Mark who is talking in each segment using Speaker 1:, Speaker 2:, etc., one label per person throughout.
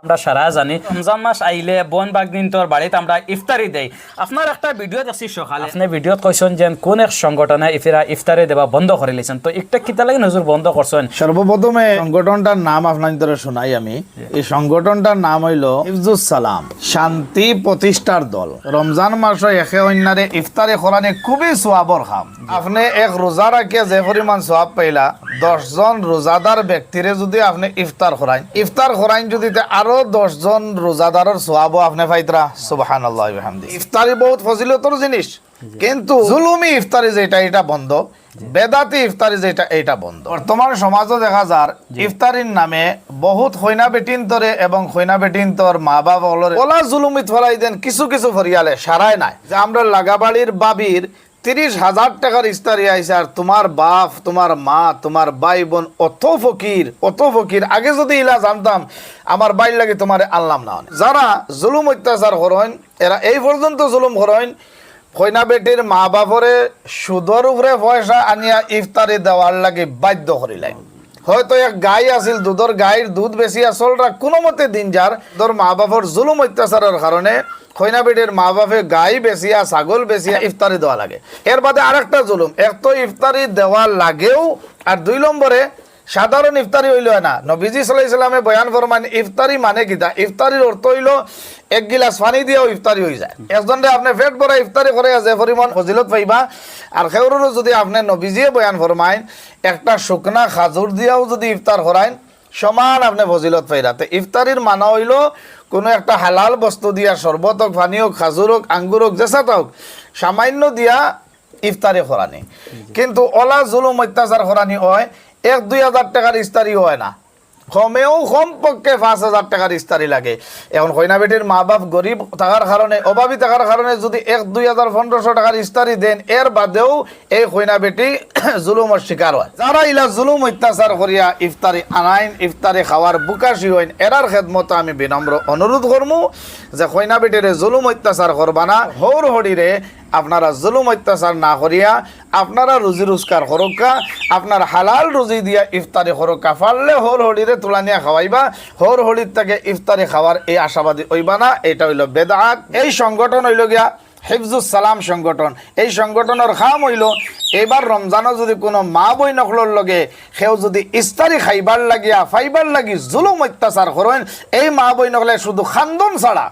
Speaker 1: আমরা সারা জানি রমজান মাস আইলে বোন বাগদিনতর বাড়িতে আমরা ইফতারি দেই। আপনার একটা ভিডিও দেখছি সকালে, আপনি ভিডিওত কইছেন যে কোন এক সংগঠনে ইফতারি দেওয়া বন্ধ করে লিছেন, তো একটা কিতা লাগে নজর বন্ধ করছেন?
Speaker 2: সর্বপ্রথমে সংগঠনটার নাম আপনাদের শোনাই আমি। এই সংগঠনটার নাম হইল হিফজুস সালাম, শান্তি প্রতিষ্ঠার দল। রমজান মাসে একে অন্যারে ইফতারি করানি খুবই সোয়াবর কাম। আপনি এক রোজা রাখিয়ে যে পরিমাণ সোয়াব পাইলা, 10 জন রোজাদার ব্যক্তিরে যদি আপনি ইফতার করাইন যদি আরো 10 জন রোজাদারের সোয়াবও আপনি পাইতরা। সুবহানাল্লাহ ওয়া বিহামদিহি। ইফতারি বহুত ফজিলতর জিনিস, কিন্তু জুলুমি ইফতারি যেটা এটা বন্ধ, বেদাতি ইফতারি যেটা এটা বন্ধ। বর্তমান সমাজও দেখা যার ইফতারির নামে বহুত খৈনা বেটিন তরে এবং খৈনা বেটিন তোর মা বাবা ওলা জুলুমিত ফলাই দেন কিছু কিছু ফরিয়ালে সারায় নাই যে আমরা লাগাবাড়ির বাবির 30,000 টাকার ইফতারি আইছে, আর তোমার বাপ, তোমার মা, তোমার ভাই বোন অত ফকির। আগে যদি ইলা জানতাম আমার বাইর লাগে তোমার আনলাম না। যারা জুলুম অত্যাচার করেন এরা এই পর্যন্ত জুলুম করেন, কইনা বেটির মা বাপরে সুদর উপরে পয়সা আনিয়া ইফতারি দেওয়ার লাগে বাধ্য করিলেন। হয়তো এক গাই আছিল, দুধের গাইর দুধ বেশি আসলরা কোনো মতে দিন যার তোর মা বাপর জুলুম অত্যাচারের কারণে খৈনা বেটির মা বাপে গাই বেচিয়া ছাগল বেচিয়া ইফতারি দেওয়া লাগে। এর বাদে আরেকটা জুলুম, এক তো ইফতারি দেওয়া লাগেও, আর 2 নম্বরে সাধারণ ইফতারি হইল না। নবীজি সাল্লাল্লাহু আলাইহি সাল্লামে বয়ান ফরমান ইফতারি মানে কিতা? ইফতারির অর্থ হইল 1 গিলাস পানি দিয়েও ইফতারি হয়ে যায়। একজনে আপনি পেট ভরা ইফতারি করে যে পরিমাণ ফজিলত পাইবা, আর খেউরও যদি আপনি নবীজিয়ে বয়ান ফরমাইন একটা শুকনা খাজুর দিয়েও যদি ইফতার করাইন সমান আপনি ফজিলত পাইরা। তো ইফতারির মানা হইল কোনো একটা হালাল বস্তু দিয়া, শরবত হোক, পানি হোক, খাজুর হোক, আঙ্গুর হোক, যেসাটা হোক, সামান্য দিয়া ইফতারি করানি। কিন্তু ওলা জুলুম অত্যাচার করানি হয় 1-2 হাজার টাকার ইফতারি হয় না, কমেও কমপক্ষে 5,000 টাকার ইফতারি লাগে। এখন কইনা বেটির মা বাপ গরিব থাকার কারণে, অভাবী থাকার কারণে যদি 1-2 হাজার 1500 টাকার ইফতারি দেন, এর বাদেও এই কইনা বেটি জুলুমের শিকার হয়। যারা ইলা জুলুম অত্যাচার করিয়া ইফতারি আনাইন, ইফতারি খাওয়ার বুকাশি হইন, এরার খেদমত আমি বিনম্র অনুরোধ করমু যে কইনা বেটিরে জুলুম অত্যাচার করবা না। হৌর হরিরে আপনারা জুলুম অত্যাচার না করিয়া আপনারা রুজি রোজগার করকা, আপনার হালাল রুজি দিয়া ইফতারি করকা। পারলে হোর হলিরে তুলানিয়া খাওয়াইবা, হোর হলির থেকে ইফতারি খাওয়ার এই আশাবাদী হইবা না। এটা হইল বেদাত। এই সংগঠন হইল গিয়া হিফজুস সালাম সংগঠন। এই সংগঠনের খাম হইল এবার রমজানও যদি কোনো মা বই নকলর লগে সেও যদি ইফতারি খাইবার লাগিয়া ফাইবার লাগি জুলুম অত্যাচার করেন, এই মা বই নকলে শুধু খান্দন ছাড়া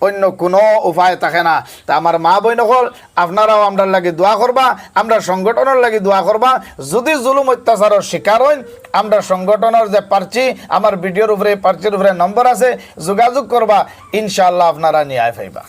Speaker 2: অন্য কোনো উপায় থাকে না। তা আমার মা বই নকল আপনারাও আমরা লাগে দোয়া করবা, আমরা সংগঠনের লাগে দোয়া করবা। যদি জুলুম অত্যাচারের শিকার হইন, আমরা সংগঠনের যে পার্চি, আমার ভিডিওর উপরে পার্চির উপরে নম্বর আছে, যোগাযোগ করবা, ইনশাআল্লাহ আপনারা নিয়ে পাইবা।